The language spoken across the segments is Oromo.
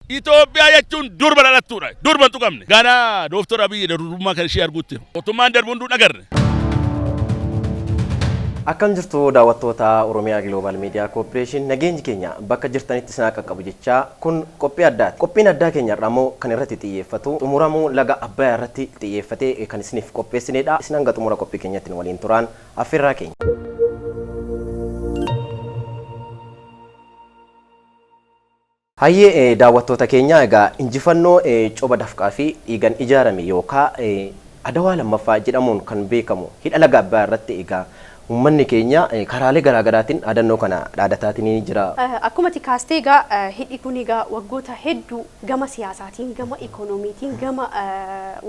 Itoophiyaa jechuun durba dhalattuudha. Durba tuqamne. Gana Dr. Abiyyi durummaa kan ishee arguutti. Mootummaan darbuun agarre. Akkam jirtu daawwattoota Oromiyaa Global Media Corporation nageenyi keenya bakka jirtanitti isin qaqqabu jechaa kun qophii addaati. Qophiin addaa keenya irraa kan irratti xiyyeeffatu xumuramuu laga Abbayyaa irratti xiyyeeffatee kan isiniif qopheessinedha. Isin hanga xumura qophii keenyatti waliin turaan affeerraa keenya. Hayyee daawwattoota keenya egaa injifannoo coba dafqaa fi dhiigan ijaarame yookaan Adawaa lammaffaa jedhamuun kan beekamu hidha laga Abbayyaa irratti egaa ummanni keenya karaalee garaagaraatiin dhaadannoo kana dhaadataatanii jira. Akkuma kaastee egaa hidhi kun egaa waggoota hedduu gama siyaasaatiin, gama ikoonomiitiin, gama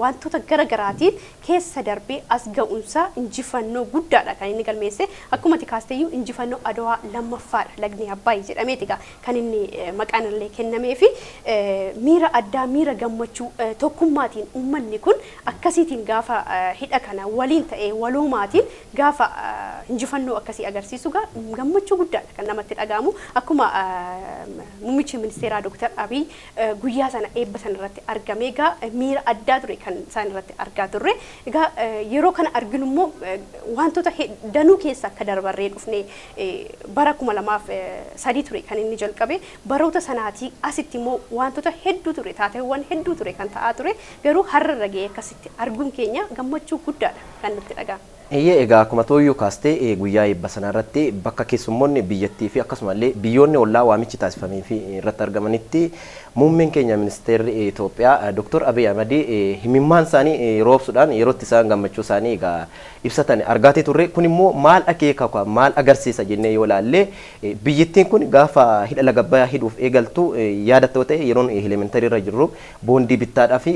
wantoota garaagaraatiin keessa darbee as ga'uunsa injifannoo guddaadha kan inni galmeesse. Akkuma kaasteeyyuu injifannoo Adawaa lammaffaadha lagni Abbayyi jedhameeti egaa kan inni maqaan illee kennamee fi miira addaa miira gammachuu tokkummaatiin ummanni kun akkasiitiin gaafa hidha kana waliin ta'ee waluumaatiin gaafa injifannoo akkasii agarsiisu gammachuu guddaadha kan namatti dhagahamu. Akkuma muummichi ministeeraa Dr. Abiyyi guyyaa sana eebba sana irratti argame egaa miira addaa ture kan isaan irratti argaa turre. Egaa yeroo kana arginu immoo wantoota danuu keessa akka darbarree dhufne bara 2003 ture kan inni jalqabe. Baroota sanaatii asitti immoo wantoota hedduu ture taateewwan hedduu ture kan ta'aa ture garuu har'a ragee akkasitti arguun keenya gammachuu guddaadha kan nutti dhagahamu. Egaa akkuma tooyyuu kaastee guyyaa eebba sana irratti bakka keessummoonni biyyattii fi akkasumallee biyyoonni ollaa waamichi taasifamee fi irratti argamanitti muummeen keenya ministeerri Itoophiyaa Dr. Abiyyi Ahmed himimmaan isaanii roobsuudhaan yerootti isaan gammachuu isaanii egaa ibsatan argaatee turre. Kun immoo maal akeeka maal agarsiisa jennee yoo ilaalle biyyattiin kun gaafa hidha laga Abbayyaa hidhuuf eegaltu yaadattoo ta'e yeroon elementarii irra jirru boondii bittaadhaa fi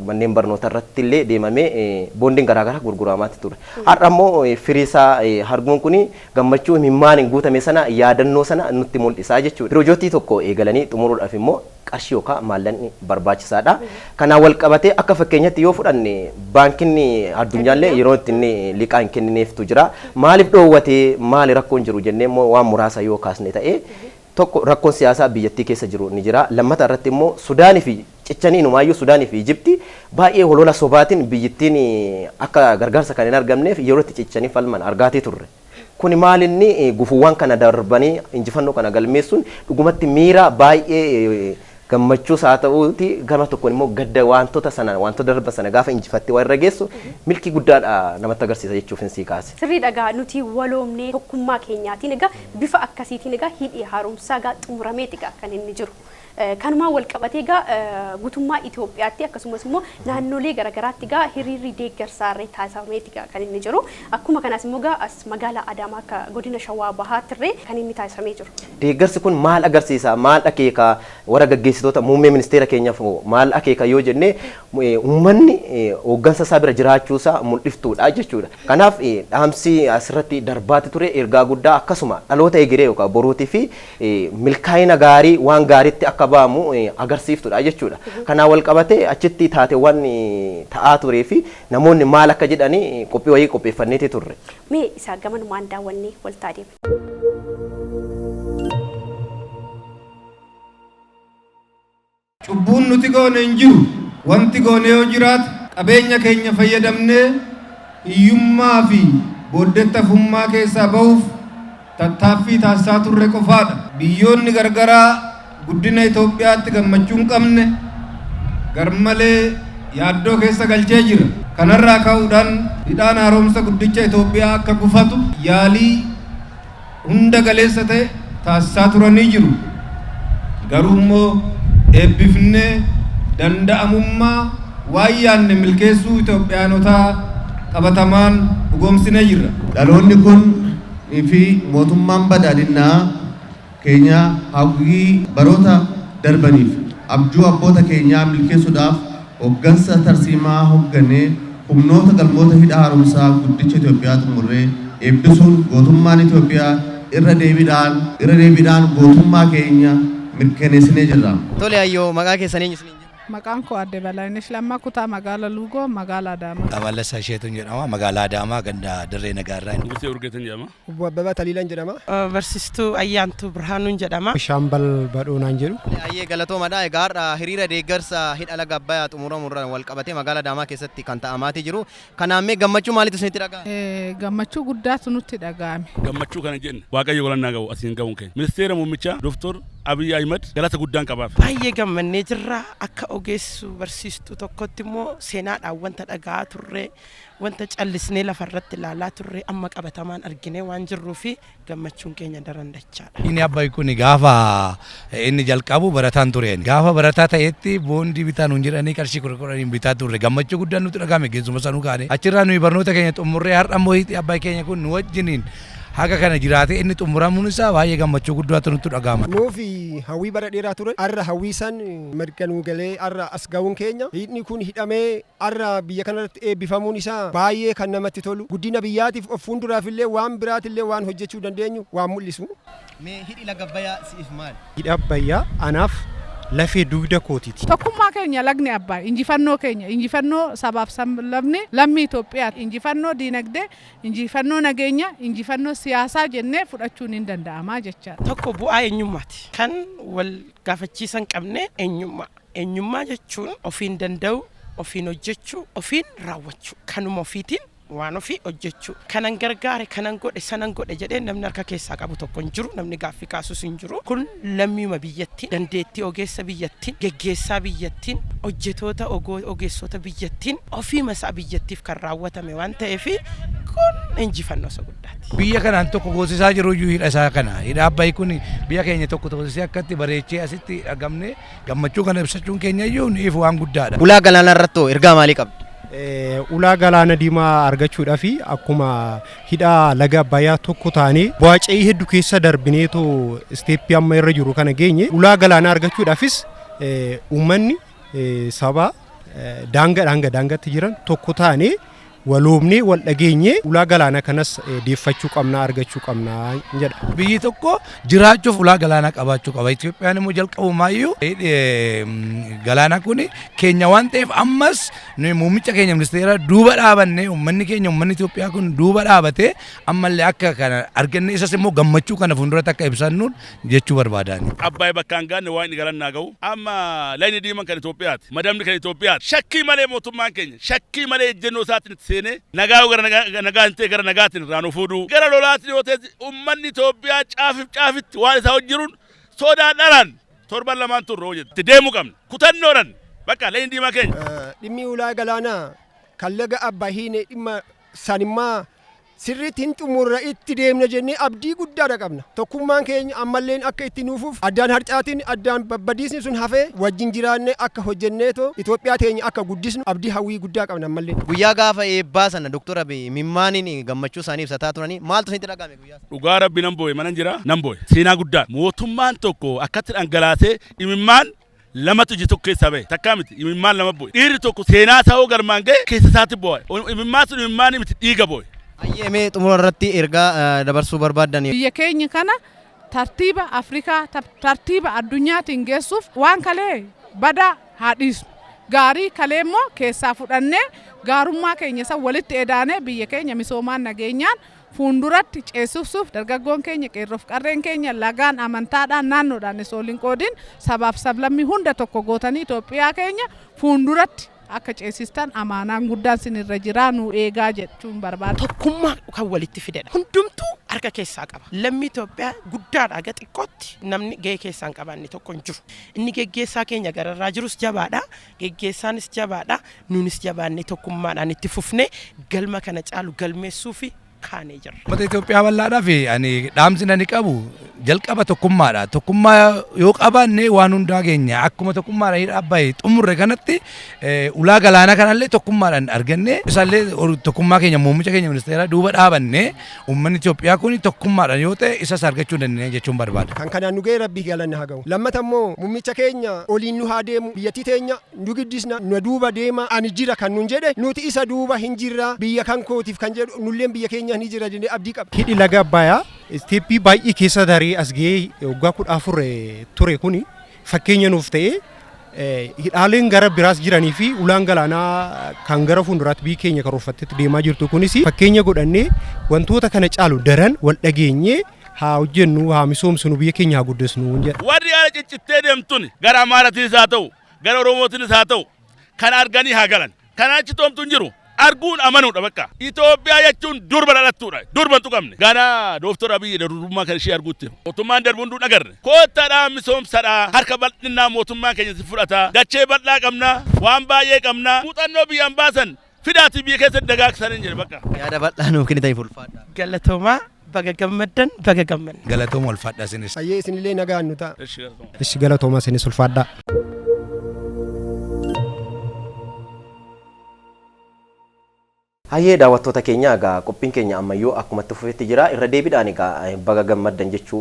manneen barnoota irratti illee deemamee boondiin garaagaraa gurguramaatti ture. Har'ammoo firiisaa arguun kun gammachuu himimmaan guutame sana yaadannoo sana nutti mul'isaa jechuudha. Piroojeektii tokko eegalanii xumuruudhaaf immoo qarshii yookaan maallaqni barbaachisaadha. Kanaan wal qabatee akka fakkeenyatti yoo fudhanne baankiin addunyaallee yeroo itti liqaa hin kennineeftu jira. Maaliif dhoowwatee maali rakkoon jiru jennee immoo waan muraasa yoo kaasne ta'e tokko rakkoon siyaasaa biyyattii keessa jiru ni jira. Lammata irratti immoo Sudaanii fi cichanii inumaayyuu Sudaanii fi Ijiptii baay'ee holola sobaatiin biyyattiin akka gargaarsa kan hin argamneef yeroo itti cichanii falman argaatee turre. Kun maalinni gufuuwwan kana darbanii injifannoo kana galmeessuun dhugumatti miira baay'ee gammachuu haa ta'uuti gama tokkoon immoo gadda wantoota darba sana gaafa injifattee waan irra geessu milkii guddaadha namatti agarsiisa jechuuf hin sii kaase. Sirriidha egaa nuti waloomnee tokkummaa keenyaatiin egaa bifa akkasiitiin egaa hidhii haaromsaa egaa xumurameeti egaa kan inni jiru. Kanumaan wal qabatee egaa guutummaa Itoophiyaatti akkasumas immoo naannolee garaagaraatti egaa hiriirri deeggarsaarree taasifameeti egaa kan inni jiru. Akkuma kanas immoo egaa as magaalaa Adaamaa akka godina Shawaa Bahaattirree kan inni taasifamee jiru. Deeggarsi kun maal agarsiisa? Maal akeeka? Warra gaggeessitoota muummee ministeera keenyaaf maal akeeka yoo jenne uummanni hooggansa isaa bira jiraachuusaa mul'iftuudha jechuudha. Kanaaf dhaamsi asirratti darbaatti ture ergaa guddaa akkasuma dhaloota eegeree yookaan boruutii fi milkaa'ina gaarii waan gaariitti akka baamu agarsiiftudha jechuudha. Kanaan wal qabatee achitti taateewwan ta'aa turee fi namoonni maal akka jedhanii qophii wayii qopheeffanneeti turre. Mee isaa gamanumaan daawwannee waltaa deemne. Cubbuun nuti goone hin jiru. Wanti goone yoo jiraate qabeenya keenya fayyadamnee hiyyummaa fi booddettafummaa keessaa bahuuf tattaaffii taasisaa turre qofaadha. Biyyoonni gargaraa guddina Itoophiyaatti gammachuu hin qabne garmalee yaaddoo keessa galchee jira. Kanarraa ka'uudhaan hidhaan haaromsa guddicha Itoophiyaa akka gufatu yaalii hunda galeessa ta'e taasisaa turanii jiru. Garuu immoo eebbifnee danda'amummaa waan yaadne milkeessuu Itoophiyaanotaa qabatamaan dhugoomsinee jirra. Dhaloonni kun fi mootummaan badhaadhinnaa keenya hawwii baroota darbaniif abjuu abboota keenyaa milkeessuudhaaf hooggansa tarsiimaa hoogganee humnoota galmoota hidha haaromsaa guddicha Itoophiyaa xumurree eebbisuun gootummaan Itoophiyaa irra deebiidhaan gootummaa keenya mirkaneessinee jirra. Tole ayyoo maqaa keessanii eenyu isiniin jedhu? Maqaan koo Adde Balaayinesh Lammaa kutaa magaalaa Luugoo magaalaa Adaamaa. Amalasa isheetu jedhama magaalaa Adaamaa ganda dirree nagaarraa. Gusee urgeetan jedhama. Abbabaa Taliilaan jedhama. Barsiistuu Ayyaantuu Birhaanuun jedhama. Shaambal Badhoonaan jedhu. Ayyee galatoomadha. Egaa hiriira deeggarsa hidha laga Abbayyaa xumuramurraan wal qabatee magaalaa Adaamaa keessatti kan ta'amaatii jiru. Kanaafuu gammachuu maaliitu isinitti dhaga'ame? Gammachuu guddaatu nutti dhaga'ame. Gammachuu kana jenne Waaqayyo golannaa ga'u asiin ga'uun keenya. Ministeera muummicha Dr. Abiyyi galata guddaan qabaaf. Baay'ee gammannee jirra akka ogeessu barsiistuu tokkotti immoo seenaadhaan wanta dhaga'aa turre wanta callisnee lafarratti ilaalaa turre amma qabatamaan arginee waan jirruuf gammachuun keenya daran dachaadha. Inni Abbayyi kun gaafa inni jalqabu barataan tureen gaafa barataa ta'etti boondii bitaa nuun jedhanii qarshii kurkuraniin bitaa turre gammachuu guddaan nutti dhaga'ame geessuma sanuu kaane achirraa nuyi barnoota keenya xumurree har'a immoo Abbayyi keenya kun nu wajjiniin haga kana jiraate inni xumuramuun isaa baay'ee gammachuu guddaatu nutti dhaga'ama. Nuufi hawwii bara dheeraa ture arra hawwii san mirga nuu galee arra as ga'uun keenya hidhni kun hidhamee arra biyya kanarratti eebbifamuun isaa baay'ee kan namatti tolu guddina biyyaatiif of fuulduraaf illee waan biraatillee waan hojjechuu dandeenyu waan mul'isu. Mee hidhi laga Abbayyaa siif maali? Hidha Abbayyaa anaaf lafee dugda kootiti. Tokkummaa keenya lagni Abbayyaa injifannoo keenya injifannoo sabaaf sablamni lammii Itoophiyaati injifannoo diinagdee injifannoo nageenya injifannoo siyaasaa jennee fudhachuun hin danda'amaa jechaadha. Tokko bu'aa eenyummaati. Kan wal gaafachiisan qabne eenyummaa. Eenyummaa jechuun ofiin danda'u, ofiin hojjechuu, ofiin raawwachuu. Kanuma ofiitiin waan ofii hojjechuu. Kanan gargaare, kanan godhe, sanan godhe jedhee namni harka keessaa qabu tokko hin jiru, namni gaaffii kaasus hin jiru. Kun lammiima biyyattiin, dandeettii ogeessa biyyattiin, geggeessaa biyyattiin, hojjetoota ogeessota biyyattiin, ofiima isaa biyyattiif kan raawwatame waan ta'eef kun injifannoo isa guddaati. Biyya kanaan tokko goosisaa jiru iyyuu hidha isaa kana. Hidha Abbayyi kun biyya keenya tokko goosisee akkatti bareechee asitti argamne gammachuu kana ibsachuun keenya iyyuu niif waan guddaadha. Ulaa galaana irratti ergaa maalii qabdi? Ulaa galaana diimaa argachuudhaaf akkuma hidha laga Abbayyaa tokko taanee bu'aa hedduu keessa darbineetoo isteeppii amma irra jiru kana geenye ulaa galaanaa argachuudhaafis uummanni saba daangaatti jiran tokko taanee waloomnee wal dhageenye ulaa galaana kanas deeffachuu qabnaa argachuu qabnaa jedha. Biyyi tokko jiraachuuf ulaa galaanaa qabaachuu qaba. Itoophiyaan immoo jalqabumaayyuu galaana kun keenya waan ta'eef ammas muummicha keenya ministeera duuba dhaabanne uummanni keenya uummanni Itoophiyaa kun duuba dhaabate ammallee akka kana arganne isas immoo gammachuu kana fuulduratti akka ibsannuun jechuu barbaadani. Abbayyi bakkaan gaanne waan inni galannaa ga'u amma layni diiman kan Itoophiyaati madamni kan Itoophiyaati shakkii malee mootummaan keenya shakkii malee ejjennoo isaatiin nagaa gara gara nagaatiin raanuu fuudhu gara lolaatiin yoo ta'e uummanni Itoophiyaa caafitti waan isaa hojjiruun sodaadhaan torban lamaan turre hojjette deemuu qabna kutannoodhaan bakka layni diimaa keenya. Dhimmi ulaa galaanaa kan laga Abbayyiin dhimma sanimmaa sirriitti hin xumurra itti deemna jennee abdii guddaadha qabna. Tokkummaan keenya ammalleen akka itti nuufuuf addaan harcaatiin addaan babbadiisni sun hafee wajjin jiraanne akka hojjenneetoo Itoophiyaa teenya akka guddisnu abdii hawwii guddaa qabna ammalleen. Guyyaa gaafa eebbaa sana Dr. Abiyyi mimmaaniin gammachuu isaanii ibsataa turanii maaltu isinitti dhaga'ame guyyaa sana? Dhugaa Rabbi nan boo'e manan jira nan boo'e seenaa guddaa mootummaan tokko akkatti dhangalaasee imimmaan lamatu iji tokko keessaa bahe takkaa miti imimmaan lama boo'e dhiirri tokko seenaa ta'uu galmaan ga'e keessa isaatti boo'e imimmaan sun imimmaan miti dhiiga boo'e. Ayyee mee xumura irratti ergaa dabarsuu barbaaddan? Biyya keenya kana tartiiba Afrikaa tartiiba addunyaatiin geessuuf waan kalee badaa haa dhiisnu. Gaarii kalee immoo keessaa fudhannee gaarummaa keenya san walitti edaanee biyya keenya misoomaan nageenyaan fuulduratti ceesisuuf dargaggoon keenya qeerroof qarreen keenya lagaan amantaadhaan naannoodhaan osoo hin qoodin sabaaf sablammii hunda tokko gootanii Itoophiyaa keenya fuulduratti akka ceesistan amaanaan guddaan sinirra jiraa nu eegaa jechuun barbaada. Tokkummaa kan walitti fidedha. Hundumtuu harka keessaa qaba. Lammii Itoophiyaa guddaadha aga xiqqootti namni gahee keessaa hin qabaanne tokko hin jiru. Inni geggeessaa keenya gararraa jirus jabaadha. Geggeessaanis jabaadha. Nuunis jabaannee tokkummaadhaan itti fufnee galma kana caalu galmeessuufi kaanee jirra. Uummata Itoophiyaa bal'aadhaaf ani dhaamsi ani qabu jalqaba tokkummaadha. Tokkummaa yoo qabaanne waan hundaa keenya akkuma tokkummaadhaan hidha Abbayyi xumurre kanatti ulaa galaanaa kanallee tokkummaadhaan arganne isaallee tokkummaa keenya muummicha keenya ministeera duuba dhaabanne uummanni Itoophiyaa kun tokkummaadhaan yoo ta'e isas argachuu dandeenya jechuun barbaada. Kan kanaan nu ga'e Rabbii galanna haa ga'u. Lammata immoo muummicha keenya oliin nu haa deemu biyyattii teenya nu guddisna nu duuba deema ani jira kan nun jedhe nuti isa duuba hin jirra biyya kan kootiif kan jedhu nulleen biyya keenya ni jira jennee abdii qaba. Hidhi laga Abbayyaa isteeppii baay'ee keessa daree as ga'ee waggaa 14 ture kuni fakkeenya nuuf ta'ee hidhaaleen gara biraas jiranii fi ulaan galaanaa kan gara fuulduraatti biyyi keenya karoorfattetti deemaa jirtu kunis fakkeenya godhannee wantoota kana caalu daran wal dhageenyee haa hojjennu haa misoomsinu biyya keenya haa guddisnu jedha. Warri haala ciccittee deemtun gara Amaaraatiinis haa ta'u gara Oromootiinis haa ta'u kan arganii haa galan. Kanaan achi toomtuun jiru. Arguun amanuudha bakka. Itoophiyaa jechuun durba dhalattuudha. Durban tuqamne. Gana Dr. Abiyyi darbumaa kan ishee arguutti. Mootummaan darbuun duun agarre. Koottaadhaa misoomsadhaa harka bal'inaa mootummaa keenya si fudhata. Dachee bal'aa qabna. Waan baay'ee qabna. Muuxannoo biyyaan baasan fidaatii biyya keessatti dagaagsan hin jedhe bakka. Yaada bal'aa nuuf kennitanii ulfaadha. Galatoomaa baga gammaddan baga gammanne. Galatooma ulfaadha isinis. Hayyee isinillee nagaan nu ta'a. Ishi galatooma isinis ulfaadha. Hayyee daawwattoota keenya egaa qophiin keenya ammayyuu akkuma itti fufetti jira irra deebiidhaan egaa baga gammaddan jechuu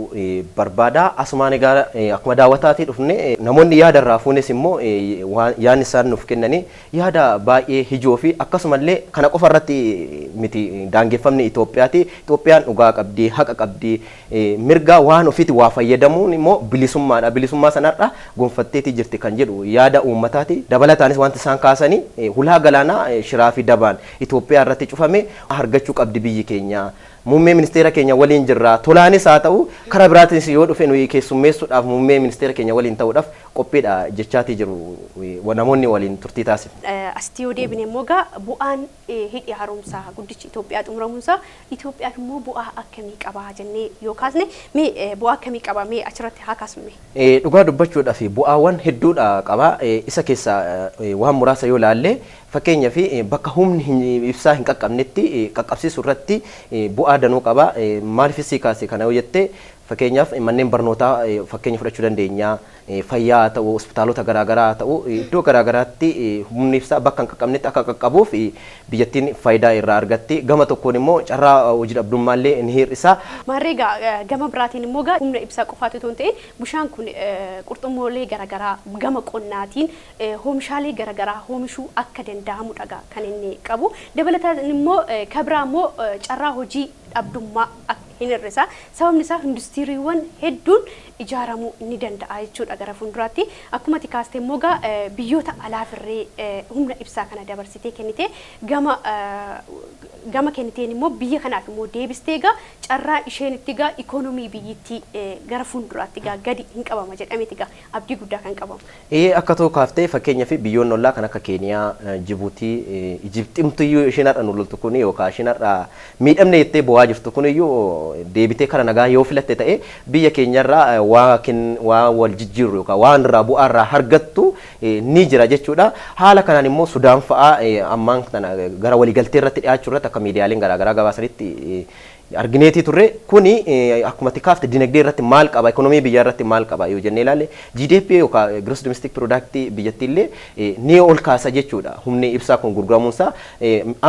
barbaada asumaan egaa akkuma daawwataatii dhufne namoonni yaada irraa fuunes immoo yaadni isaan nuuf kennanii yaada baay'ee hijoo fi akkasumallee kana qofa irratti miti daangeffamni Itoophiyaati. Itoophiyaan dhugaa qabdi haqa qabdi mirga waan ofiiti waa fayyadamuun immoo bilisummaadha. Bilisummaa sanarra gonfatteetii jirti kan jedhu yaada uummataati. Dabalataanis wanti isaan kaasanii hulaa galaanaa shiraa fi dabaan Itoophiyaa irratti cufame argachuu qabdi biyyi keenya. Muummee ministeera keenya waliin jirra. Tolaanis haa ta'u karaa biraatis yoo dhufe nuyi keessummeessuudhaaf muummee ministeera keenya waliin ta'uudhaaf qophiidha jechaatii jiru namoonni waliin turtii taasifu. Astii yoo deebine immoo gaa bu'aan hidhi haaromsaa guddichi Itoophiyaa xumuramuunsaa Itoophiyaan immoo bu'aa akkamii qabaa jennee yoo kaasne mee bu'aa akkamii qabaa mee achirratti haa kaasne. Dhugaa dubbachuudhaaf bu'aawwan hedduudha qaba. Isa keessaa waan muraasa yoo laalle fakkeenyaa fi bakka humni ibsaa hin qaqqabnetti qaqqabsiisuu irratti bu'aa danuu qaba. Maaliif si kaase kana yoo jette fakkeenyaaf manneen barnootaa fakkeenya fudhachuu dandeenya. Fayyaa ta'u hospitaalota garaagaraa ta'u iddoo garaagaraatti humni ibsaa bakka hin qaqqabnetti akka qaqqabuuf biyyattiin faayidaa irraa argatti. Gama tokkoon immoo carraa hojii dhabdummaallee ni hir'isa. Maarreegaa gama biraatiin immoo gaa humna ibsaa qofaatu otoo hin ta'in bishaan kun qurxummoolee garaagaraa gama qonnaatiin oomishaalee garaagaraa oomishuu akka danda'amudha kan inni qabu. Dabalataan immoo kabiraa immoo carraa hojii dhabdummaa hin hir'isa. Sababni isaa industiriiwwan hedduun ijaaramuu ni danda'a jechuudha gara fuulduraatti. Akkuma tikaastee immoo gaa biyyoota alaafirree humna ibsaa kana dabarsitee kennite gama kenniteen immoo biyya kanaaf immoo deebistee gaa carraa isheen itti gaa ikoonomii biyyittii gara fuulduraatti gaa gadi hin qabama jedhameeti gaa abdii guddaa kan qabamu. Akka ta'u kaaftee fakkeenyaa fi biyyoonni ollaa kan akka Keeniyaa, Jibuutii, Ijiptimtuyyuu isheen har'a nulultu kun yookaan isheen har'a miidhamne jettee bu'aa jirtu kun iyyuu deebitee kara nagaa yoo filatte ta'e biyya keenyarraa waa wal jijjiirru yookaan waan irraa bu'aa irraa argattu ni jira jechuudha. Haala kanaan immoo Sudaan fa'aa ammaan kana gara waliigaltee irratti dhiyaachuu irratti akka miidiyaaleen garaagaraa gabaasanitti argineetii turre kuni akkuma tikaafte dinagdee irratti maal qaba ekonomii biyyaa irratti maal qaba yoo jennee ilaalle GDP yookaan gross domestic product biyyattiillee ni ol kaasa jechuudha. Humni ibsaa kun gurguramuunsaa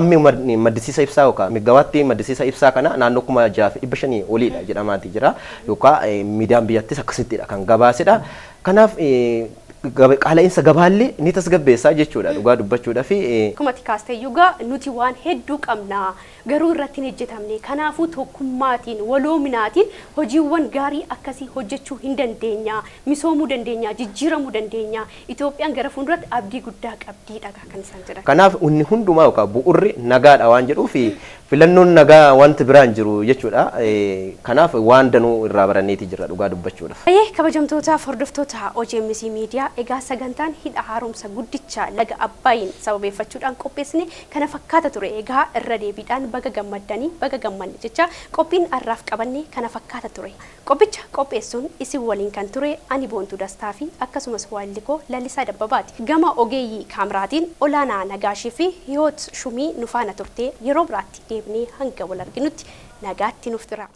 ammi maddisiisa ibsaa yookaan megawaatti maddisiisa ibsaa kana naannoo 6,500 oliidha jedhamaati jira yookaan miidiyaan biyyattis akkasittidha kan gabaasedha. Kanaaf qaala'insa gabaallee ni tasgabbeessaa jechuudha dhugaa dubbachuudha fi akkuma tikaastee yugaa nuti waan hedduu qabna garuu irratti hin hojjetamne kanaafuu tokkummaatiin waloominaatiin hojiiwwan gaarii akkasii hojjechuu hin dandeenya misoomuu dandeenya jijjiiramuu dandeenya Itoophiyaan gara fuulduratti abdii guddaa qabdiidha kan isaan jedhan. Kanaaf inni hundumaa yookaan bu'urri nagaadha waan jedhuuf filannoon nagaa wanti biraan jiru jechuudha. Kanaaf waan danuu irraa baranneeti jira dhugaa dubbachuudhaaf. Kabajamtoota hordoftoota OGMC Media egaa sagantaan hidha haaromsa guddicha laga Abbayin sababeeffachuudhaan qopheessine kana fakkaata ture. Egaa irra deebiidhaan baga gammaddanii baga gammanne jecha qophiin arraaf qabanne kana fakkaata ture. Qophicha qopheessuun isin waliin kan ture ani Boontuu Dastaa fi akkasumas waallikoo Lallisaa Dabbabaati. Gama ogeeyyii kaameraatiin Olaanaa Nagaashii fi Hiyoot Shumii nufaana turte yeroo biraatti deebinee hanga wal arginutti nagaatti nuuf tura.